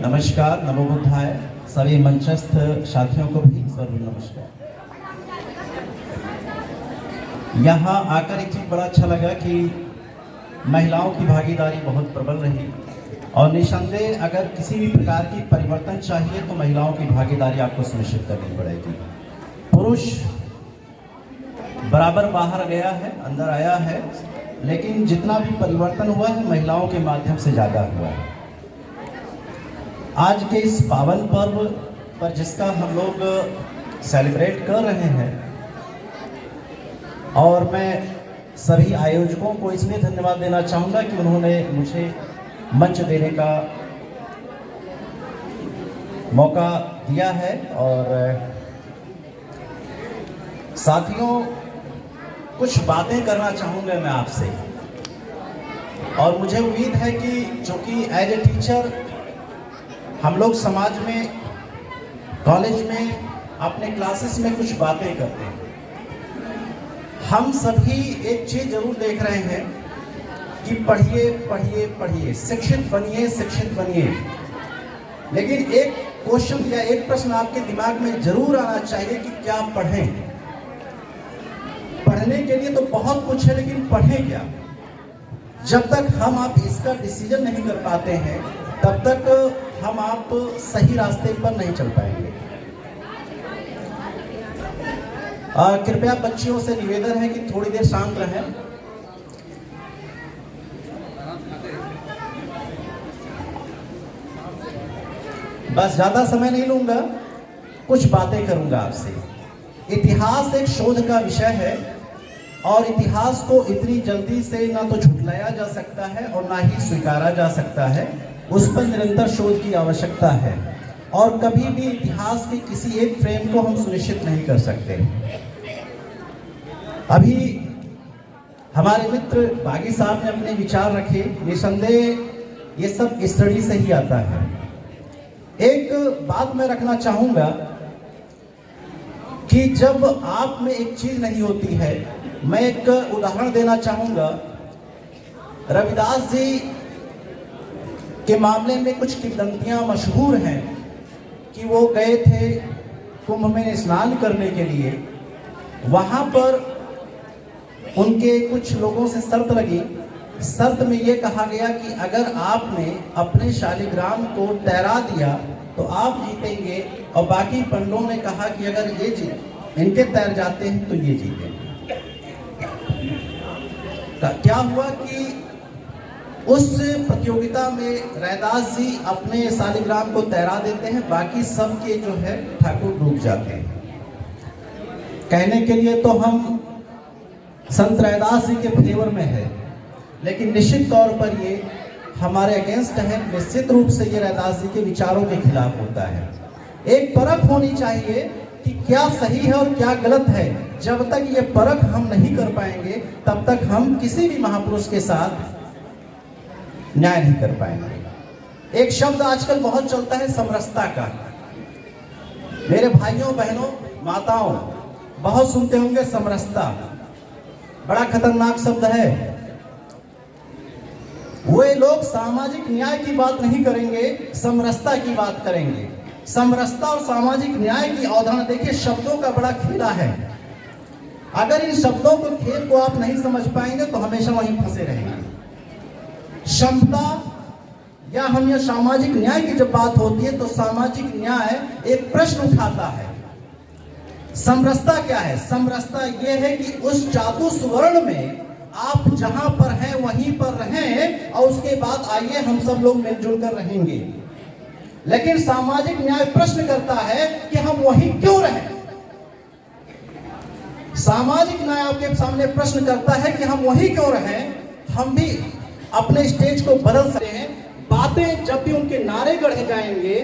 नमस्कार, नमो बुद्धाय। सभी मंचस्थ साथियों को भी सर्व नमस्कार। यहाँ आकर एक चीज बड़ा अच्छा लगा कि महिलाओं की भागीदारी बहुत प्रबल रही और निसंदेह अगर किसी भी प्रकार की परिवर्तन चाहिए तो महिलाओं की भागीदारी आपको सुनिश्चित करनी पड़ेगी। पुरुष बराबर बाहर गया है, अंदर आया है, लेकिन जितना भी परिवर्तन हुआ है महिलाओं के माध्यम से ज़्यादा हुआ है। आज के इस पावन पर्व पर जिसका हम लोग सेलिब्रेट कर रहे हैं, और मैं सभी आयोजकों को इसलिए धन्यवाद देना चाहूँगा कि उन्होंने मुझे मंच देने का मौका दिया है। और साथियों, कुछ बातें करना चाहूँगा मैं आपसे, और मुझे उम्मीद है कि चूँकि एज ए टीचर हम लोग समाज में, कॉलेज में, अपने क्लासेस में कुछ बातें करते हैं। हम सभी एक चीज जरूर देख रहे हैं कि पढ़िए पढ़िए पढ़िए, शिक्षित बनिए शिक्षित बनिए, लेकिन एक क्वेश्चन या एक प्रश्न आपके दिमाग में जरूर आना चाहिए कि क्या पढ़ें। पढ़ने के लिए तो बहुत कुछ है, लेकिन पढ़ें क्या? जब तक हम आप इसका डिसीजन नहीं कर पाते हैं तब तक हम आप सही रास्ते पर नहीं चल पाएंगे। कृपया बच्चियों से निवेदन है कि थोड़ी देर शांत रहें। बस ज्यादा समय नहीं लूंगा, कुछ बातें करूंगा आपसे। इतिहास एक शोध का विषय है और इतिहास को इतनी जल्दी से ना तो झुठलाया जा सकता है और ना ही स्वीकारा जा सकता है। उस पर निरंतर शोध की आवश्यकता है और कभी भी इतिहास के किसी एक फ्रेम को हम सुनिश्चित नहीं कर सकते। अभी हमारे मित्र बागी साहब ने अपने विचार रखे, निसंदेह ये सब स्टडी से ही आता है। एक बात मैं रखना चाहूंगा कि जब आप में एक चीज नहीं होती है, मैं एक उदाहरण देना चाहूंगा। रविदास जी के मामले में कुछ किंवदंतियां मशहूर हैं कि वो गए थे कुंभ में स्नान करने के लिए। वहां पर उनके कुछ लोगों से शर्त लगी। शर्त में ये कहा गया कि अगर आपने अपने शालिग्राम को तैरा दिया तो आप जीतेंगे, और बाकी पंडों ने कहा कि अगर ये इनके तैर जाते हैं तो ये जीतेंगे। क्या हुआ कि उस प्रतियोगिता में रैदास जी अपने शालिग्राम को तैरा देते हैं, बाकी सब के जो है ठाकुर डूब जाते हैं। कहने के लिए तो हम संत रैदास जी के फेवर में है, लेकिन निश्चित तौर पर ये हमारे अगेंस्ट है। निश्चित रूप से ये रैदास जी के विचारों के खिलाफ होता है। एक परख होनी चाहिए कि क्या सही है और क्या गलत है। जब तक ये परख हम नहीं कर पाएंगे तब तक हम किसी भी महापुरुष के साथ न्याय नहीं कर पाएंगे। एक शब्द आजकल बहुत चलता है समरसता का। मेरे भाइयों बहनों माताओं बहुत सुनते होंगे समरसता, बड़ा खतरनाक शब्द है। वे लोग सामाजिक न्याय की बात नहीं करेंगे, समरसता की बात करेंगे। समरसता और सामाजिक न्याय की अवधारणा देखिए, शब्दों का बड़ा खेला है। अगर इन शब्दों को खेल को आप नहीं समझ पाएंगे तो हमेशा वहीं फंसे रहेंगे। क्षमता या हम यह सामाजिक न्याय की जब बात होती है तो सामाजिक न्याय एक प्रश्न उठाता है। समरसता क्या है? समरसता यह है कि उस चातु सुवर्ण में आप जहां पर हैं वहीं पर रहें और उसके बाद आइए हम सब लोग मिलजुल कर रहेंगे। लेकिन सामाजिक न्याय प्रश्न करता है कि हम वहीं क्यों रहें। सामाजिक न्याय आपके सामने प्रश्न करता है कि हम वहीं क्यों रहें। हम भी अपने स्टेज को बदल सकते हैं। बातें जब भी उनके नारे गढ़े जाएंगे,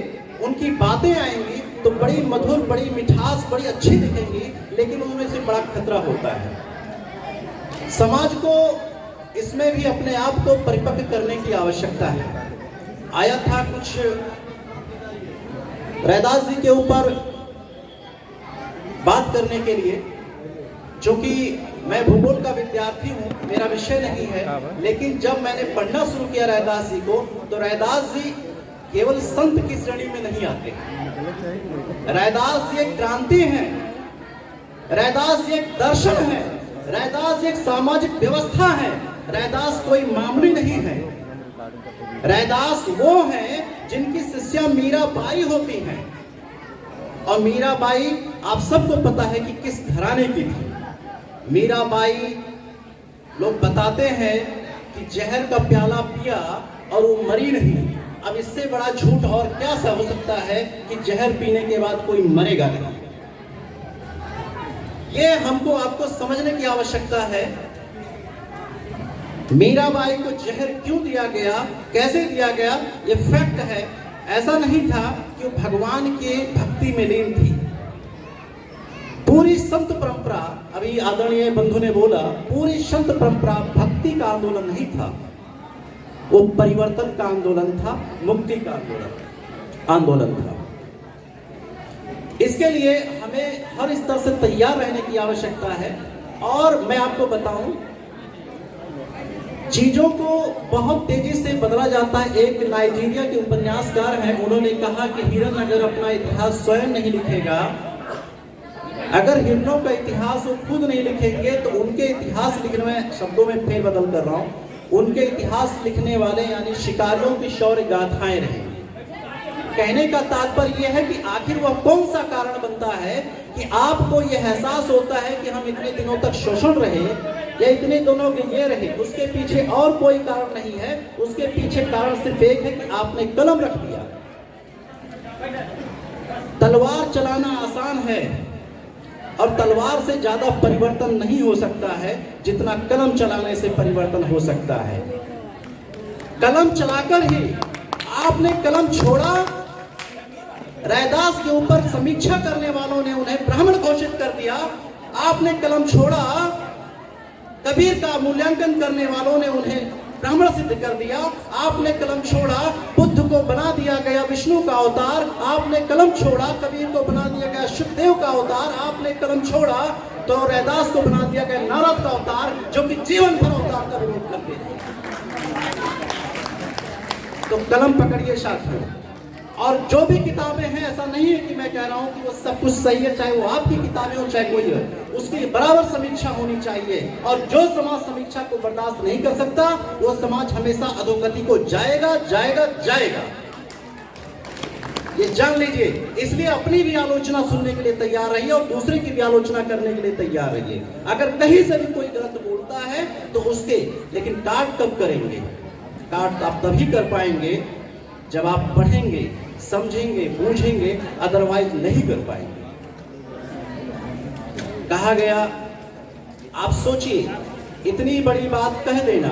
उनकी बातें आएंगी तो बड़ी मधुर, बड़ी मिठास, बड़ी अच्छी दिखेंगी, लेकिन उनमें से बड़ा खतरा होता है। समाज को इसमें भी अपने आप को परिपक्व करने की आवश्यकता है। आया था कुछ रैदास जी के ऊपर बात करने के लिए, जो कि मैं भूगोल का विद्यार्थी हूँ, मेरा विषय नहीं है, लेकिन जब मैंने पढ़ना शुरू किया रैदास जी को, तो रैदास जी केवल संत की श्रेणी में नहीं आते। रैदास जी एक क्रांति है, रैदास जी एक दर्शन है, रैदास जी एक सामाजिक व्यवस्था है। रैदास कोई मामूली नहीं है। रैदास वो हैं जिनकी शिष्या मीराबाई होती हैं। और मीराबाई आप सबको पता है कि किस घराने की थी। मीराबाई, लोग बताते हैं कि जहर का प्याला पिया और वो मरी नहीं। अब इससे बड़ा झूठ और क्या सा हो सकता है कि जहर पीने के बाद कोई मरेगा नहीं। ये हमको आपको समझने की आवश्यकता है। मीराबाई को जहर क्यों दिया गया, कैसे दिया गया, ये फैक्ट है। ऐसा नहीं था कि वो भगवान के भक्ति में लीन थी। पूरी संत परंपरा, अभी आदरणीय बंधु ने बोला, पूरी संत परंपरा भक्ति का आंदोलन नहीं था, वो परिवर्तन का आंदोलन था, मुक्ति का आंदोलन था। इसके लिए हमें हर स्तर से तैयार रहने की आवश्यकता है। और मैं आपको बताऊं, चीजों को बहुत तेजी से बदला जाता है। एक नाइजीरिया के उपन्यासकार हैं, उन्होंने कहा कि हिरन अगर अपना इतिहास स्वयं नहीं लिखेगा, अगर हिरणों का इतिहास वो खुद नहीं लिखेंगे तो उनके इतिहास लिखने में, शब्दों में फेरबदल कर रहा हूं, उनके इतिहास लिखने वाले यानी शिकारियों की शौर्य गाथाएं रहेंगी। कहने का तात्पर्य यह है कि आखिर वह कौन सा कारण बनता है कि आपको यह एहसास होता है कि हम इतने दिनों तक शोषण रहे या इतने दिनों के ये रहे। उसके पीछे और कोई कारण नहीं है, उसके पीछे कारण सिर्फ एक है कि आपने कलम रख दिया। तलवार चलाना आसान है और तलवार से ज्यादा परिवर्तन नहीं हो सकता है जितना कलम चलाने से परिवर्तन हो सकता है। कलम चलाकर ही आपने कलम छोड़ा। रैदास के ऊपर समीक्षा करने वालों ने उन्हें ब्राह्मण घोषित कर दिया, आपने कलम छोड़ा। कबीर का मूल्यांकन करने वालों ने उन्हें ब्राह्मण सिद्ध कर दिया, आपने कलम छोड़ा। बुद्ध को बना दिया गया विष्णु का अवतार, आपने कलम छोड़ा। कबीर को बना दिया गया शुद्धदेव का अवतार, आपने कलम छोड़ा। तो रैदास को बना दिया गया नारद का अवतार, जो कि जीवन भर अवतार का विरोध करते थे। तो कलम पकड़िए साथियों। और जो भी किताबें हैं, ऐसा नहीं है कि मैं कह रहा हूं कि वो सब कुछ सही है, चाहे वो आपकी किताबें हो चाहे कोई हो, उसकी बराबर समीक्षा होनी चाहिए। और जो समाज समीक्षा को बर्दाश्त नहीं कर सकता, वो समाज हमेशा अधोगति को जाएगा जाएगा जाएगा, ये जान लीजिए। इसलिए अपनी भी आलोचना सुनने के लिए तैयार रहिए और दूसरे की भी आलोचना करने के लिए तैयार रहिए। अगर कहीं से भी कोई गलत बोलता है तो उसके, लेकिन काट कब करेंगे? काट आप तभी कर पाएंगे जब आप पढ़ेंगे, समझेंगे, बूझेंगे, अदरवाइज नहीं कर पाएंगे। कहा गया, आप सोचिए, इतनी बड़ी बात कह देना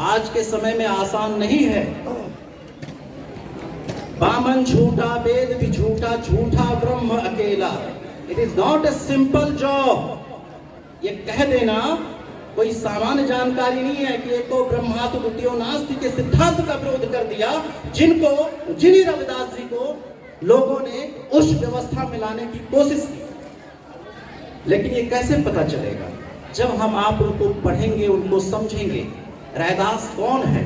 आज के समय में आसान नहीं है। बामन झूठा, वेद भी झूठा, झूठा ब्रह्म अकेला। It is not a simple job. ये कह देना कोई सामान्य जानकारी नहीं है कि एको ब्रह्मास्त्र द्वितीयो नास्ति के सिद्धांत का विरोध कर दिया, जिन्हीं रविदास जी को लोगों ने उस व्यवस्था में लाने की कोशिश की। लेकिन ये कैसे पता चलेगा? जब हम आप उनको पढ़ेंगे, उनको समझेंगे। रैदास कौन है?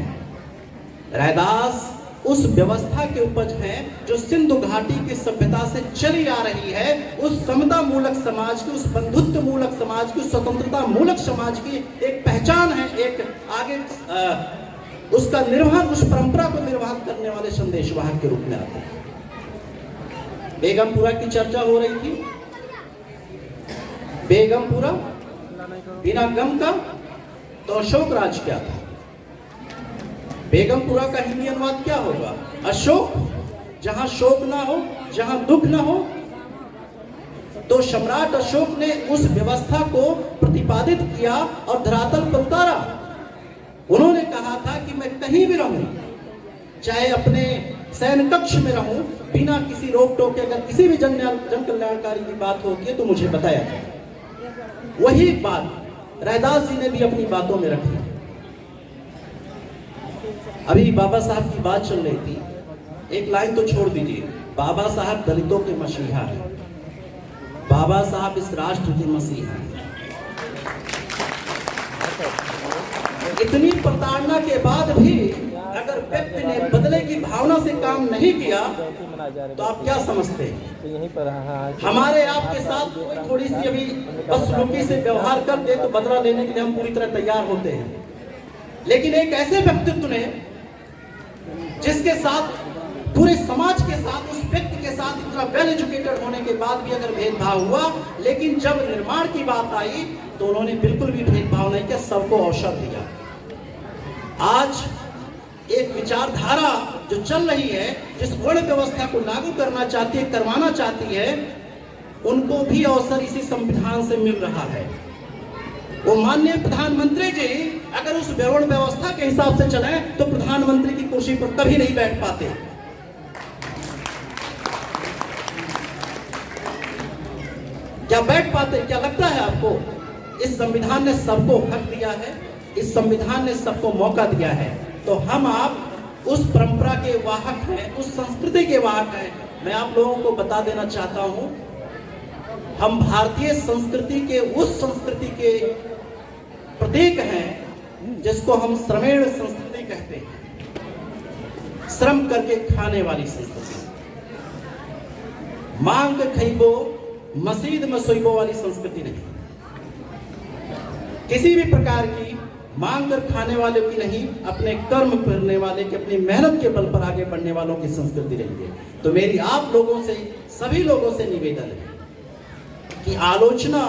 रैदास उस व्यवस्था के उपज है जो सिंधु घाटी की सभ्यता से चली आ रही है। उस समता मूलक समाज की, उस बंधुत्व मूलक समाज की, स्वतंत्रता मूलक समाज की एक पहचान है। एक आगे उसका निर्वहन, उस परंपरा को निर्वहन करने वाले संदेशवाहक के रूप में आते हैं। बेगमपुरा की चर्चा हो रही थी। बेगमपुरा बिना गम का तो अशोक राज क्या था? बेगमपुरा का हिंदी अनुवाद क्या होगा? अशोक। जहां शोक ना हो, जहां दुख ना हो। तो सम्राट अशोक ने उस व्यवस्था को प्रतिपादित किया और धरातल पर उतारा। उन्होंने कहा था कि मैं कहीं भी रहूं, चाहे अपने सैन्य कक्ष में रहूं, बिना किसी रोक टोक के, अगर किसी भी जन कल्याणकारी की बात होती है तो मुझे बताया जाए। वही बात रैदास जी ने भी अपनी बातों में रखी। अभी बाबा साहब की बात चल रही थी, एक लाइन तो छोड़ दीजिए। बाबा साहब दलितों के मसीहा हैं। बाबा साहब इस राष्ट्र के मसीहा हैं। इतनी प्रताड़ना के बाद भी अगर व्यक्ति ने बदले की भावना से काम नहीं किया तो आप क्या समझते हैं? हमारे आपके साथ कोई थोड़ी सी अभी बदसलूकी से व्यवहार कर दे तो बदला लेने के लिए हम पूरी तरह तैयार होते हैं, लेकिन एक ऐसे व्यक्तित्व ने जिसके साथ पूरे समाज के साथ, उस व्यक्ति के साथ इतना वेल एजुकेटेड होने के बाद भी अगर भेदभाव हुआ, लेकिन जब निर्माण की बात आई तो उन्होंने बिल्कुल भी भेदभाव नहीं किया, सबको अवसर दिया। आज एक विचारधारा जो चल रही है, जिस वर्ण व्यवस्था को लागू करना चाहती है, करवाना चाहती है, उनको भी अवसर इसी संविधान से मिल रहा है। वो माननीय प्रधानमंत्री जी अगर उस वर्ण व्यवस्था के हिसाब से चले तो प्रधानमंत्री की कुर्सी पर कभी नहीं बैठ पाते। क्या बैठ पाते? क्या लगता है आपको? इस संविधान ने सबको हक दिया है, इस संविधान ने सबको मौका दिया है, तो हम आप उस परंपरा के वाहक हैं, उस संस्कृति के वाहक हैं। मैं आप लोगों को बता देना चाहता हूं, हम भारतीय संस्कृति के, उस संस्कृति के प्रतीक हैं जिसको हम श्रमेण संस्कृति कहते हैं। श्रम करके खाने वाली संस्कृति, मांग खइबो मसीद में सोइबो वाली संस्कृति नहीं, किसी भी प्रकार की मांग कर खाने वाले की नहीं, अपने कर्म करने वाले की, अपनी मेहनत के बल पर आगे बढ़ने वालों की संस्कृति रही है। तो मेरी आप लोगों से, सभी लोगों से निवेदन है कि आलोचना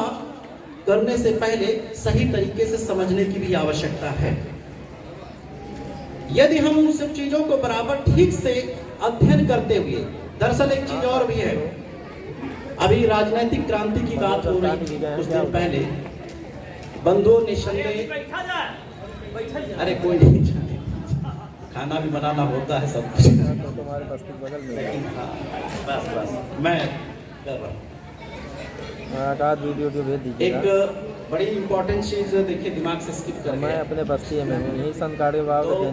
करने से पहले सही तरीके से समझने की भी आवश्यकता है। यदि हम उन सब चीजों को बराबर ठीक से अध्ययन करते हुए, दरअसल एक चीज और भी है, अभी राजनीतिक क्रांति की बात हो रही थी कुछ दिन पहले, बंधुओं निसंदेह, अरे कोई नहीं, खाना भी बनाना होता है सब कुछ, लेकिन बस मैं कर रहा हूँ। वीडियो भेज दीजिए। एक बड़ी इंपॉर्टेंट चीज देखिए, दिमाग से स्किप कर, मैं अपने बस्ती में हूँ, यही संत कार्ड तो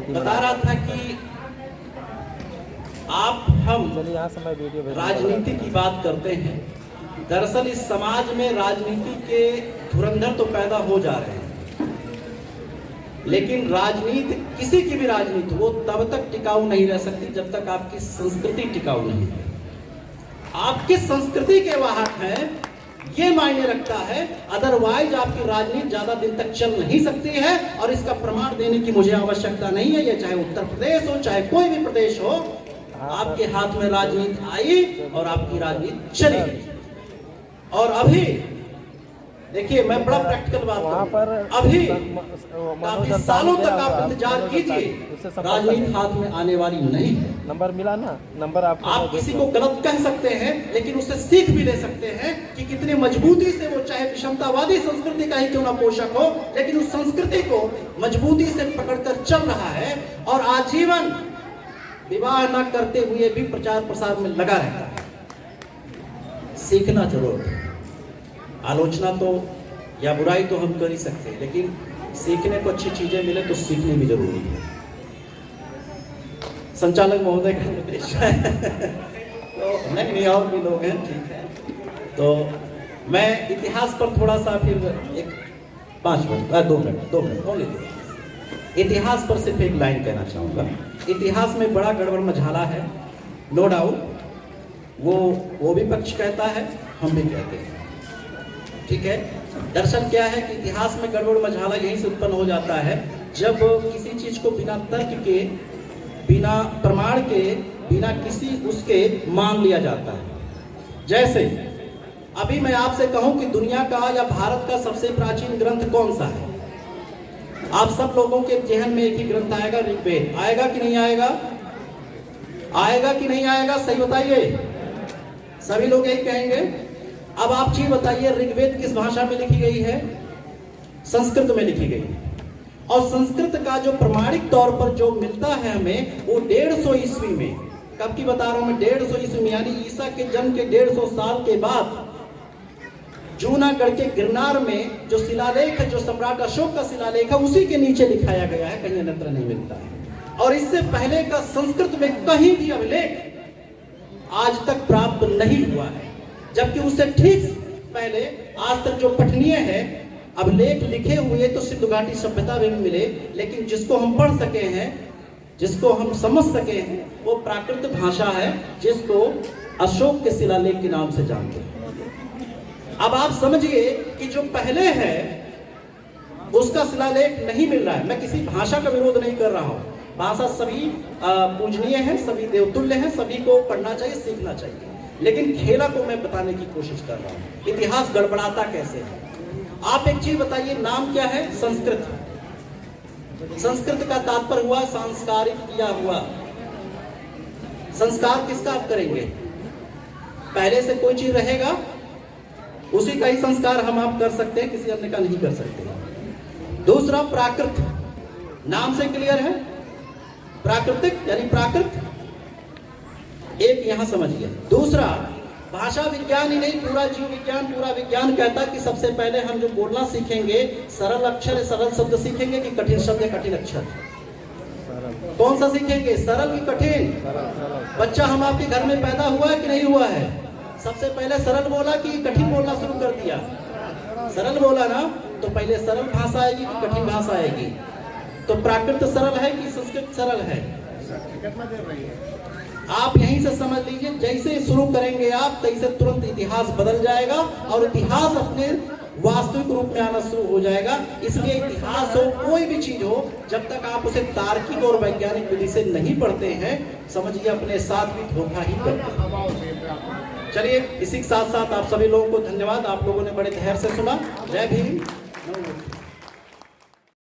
बता रहा था कि हम राजनीति की बात करते हैं। दरअसल इस समाज में राजनीति के धुरंधर तो पैदा हो जा रहे हैं, लेकिन राजनीति, किसी की भी राजनीति, वो तब तक टिकाऊ नहीं रह सकती जब तक आपकी संस्कृति टिकाऊ नहीं है। आप किस संस्कृति के वाहक हैं ये मायने रखता है, अदरवाइज आपकी राजनीति ज्यादा दिन तक चल नहीं सकती है। और इसका प्रमाण देने की मुझे आवश्यकता नहीं है, ये चाहे उत्तर प्रदेश हो, चाहे कोई भी प्रदेश हो, आपके हाथ में राजनीति आई और आपकी राजनीति चली गई। और अभी देखिए, मैं बड़ा प्रैक्टिकल बात करूं, अभी काफी सालों तक आप इंतजार कीजिए, राजनीति हाथ में आने वाली नहीं है। नंबर मिला ना, नंबर आप किसी को गलत कह सकते हैं, लेकिन उससे सीख भी ले सकते हैं कि कितने मजबूती से, वो चाहे विषमतावादी संस्कृति का ही क्यों ना पोषक हो, लेकिन उस संस्कृति को मजबूती से पकड़कर चल रहा है और आजीवन विवाह न करते हुए भी प्रचार प्रसार में लगा रहता है। सीखना जरूर है। आलोचना तो या बुराई तो हम कर ही सकते हैं, लेकिन सीखने को अच्छी चीजें मिले तो सीखनी भी जरूरी है। संचालक महोदय का निर्देश है तो नहीं और भी लोग हैं, ठीक है। तो मैं इतिहास पर थोड़ा सा फिर एक 2 मिनट और ले, इतिहास पर सिर्फ एक लाइन कहना चाहूंगा। इतिहास में बड़ा गड़बड़ मझाला है, नो डाउट, वो भी पक्ष कहता है, हम भी कहते हैं, ठीक है। दरअसल क्या है कि इतिहास में गड़बड़ मझाला यहीं से उत्पन्न हो जाता है जब किसी चीज को बिना तर्क के, बिना प्रमाण के, बिना किसी उसके मान लिया जाता है। जैसे अभी मैं आपसे कहूं कि दुनिया का या भारत का सबसे प्राचीन ग्रंथ कौन सा है, आप सब लोगों के जहन में एक ही ग्रंथ आएगा, ऋग्वेद। आएगा कि नहीं आएगा? आएगा कि नहीं आएगा? सही बताइए, सभी लोग यही कहेंगे। अब आप चीज बताइए, ऋग्वेद किस भाषा में लिखी गई है? संस्कृत में लिखी गई है। और संस्कृत का जो प्रमाणिक तौर पर जो मिलता है हमें, वो 150 ईस्वी में, कब की बता रहा हूं मैं, 150 ईस्वी में, यानी ईसा के जन्म के 150 साल के बाद जूनागढ़ के गिरनार में जो शिलालेख है, जो सम्राट अशोक का शिलालेख है, उसी के नीचे लिखाया गया है, कहीं अन्यत्र नहीं मिलता है। और इससे पहले का संस्कृत में कहीं भी अभिलेख आज तक प्राप्त नहीं हुआ है, जबकि उससे ठीक पहले आज तक जो पठनीय है अभिलेख लिखे हुए तो सिंधु घाटी सभ्यता में भी मिले, लेकिन जिसको हम पढ़ सके हैं जिसको हम समझ सके, वो प्राकृत भाषा है, जिसको अशोक के शिलालेख के नाम से जानते हैं। अब आप समझिए कि जो पहले है उसका शिलालेख नहीं मिल रहा है। मैं किसी भाषा का विरोध नहीं कर रहा हूं, भाषा सभी पूजनीय है, सभी देवतुल्य है, सभी को पढ़ना चाहिए, सीखना चाहिए, लेकिन खेला को मैं बताने की कोशिश कर रहा हूं। इतिहास गड़बड़ाता कैसे है? आप एक चीज बताइए, नाम क्या है? संस्कृत। संस्कृत का तात्पर्य हुआ सांस्कारिक किया हुआ। संस्कार किसका आप करेंगे? पहले से कोई चीज रहेगा उसी का ही संस्कार हम आप कर सकते हैं, किसी अन्य का नहीं कर सकते। दूसरा प्राकृत, नाम से क्लियर है, प्राकृतिक यानी प्राकृत, एक यहां समझिए। दूसरा, भाषा विज्ञान ही नहीं, पूरा जीव विज्ञान, पूरा विज्ञान कहता है कि सबसे पहले हम जो बोलना सीखेंगे, सरल अक्षर, सरल शब्द सीखेंगे कि कठिन शब्द या कठिन अक्षर? कौन सा सीखेंगे, सरल कि कठिन? बच्चा हम आपके घर में पैदा हुआ है कि नहीं हुआ है? सबसे पहले सरल बोला कि कठिन बोलना शुरू कर दिया? सरल बोला ना, तो पहले सरल भाषा आएगी कि कठिन भाषा आएगी? तो प्राकृत सरल है कि संस्कृत सरल है? आप यहीं से समझ लीजिए, जैसे शुरू करेंगे आप तैसे तुरंत इतिहास बदल जाएगा और इतिहास अपने वास्तविक रूप में आना शुरू हो जाएगा। इसलिए इतिहास हो, कोई भी चीज हो, जब तक आप उसे तार्किक और वैज्ञानिक विधि से नहीं पढ़ते हैं, समझिए अपने साथ भी धोखा ही करते हैं। चलिए, इसी के साथ साथ आप सभी लोगों को धन्यवाद, आप लोगों ने बड़े धैर्य से सुना। जय भीम।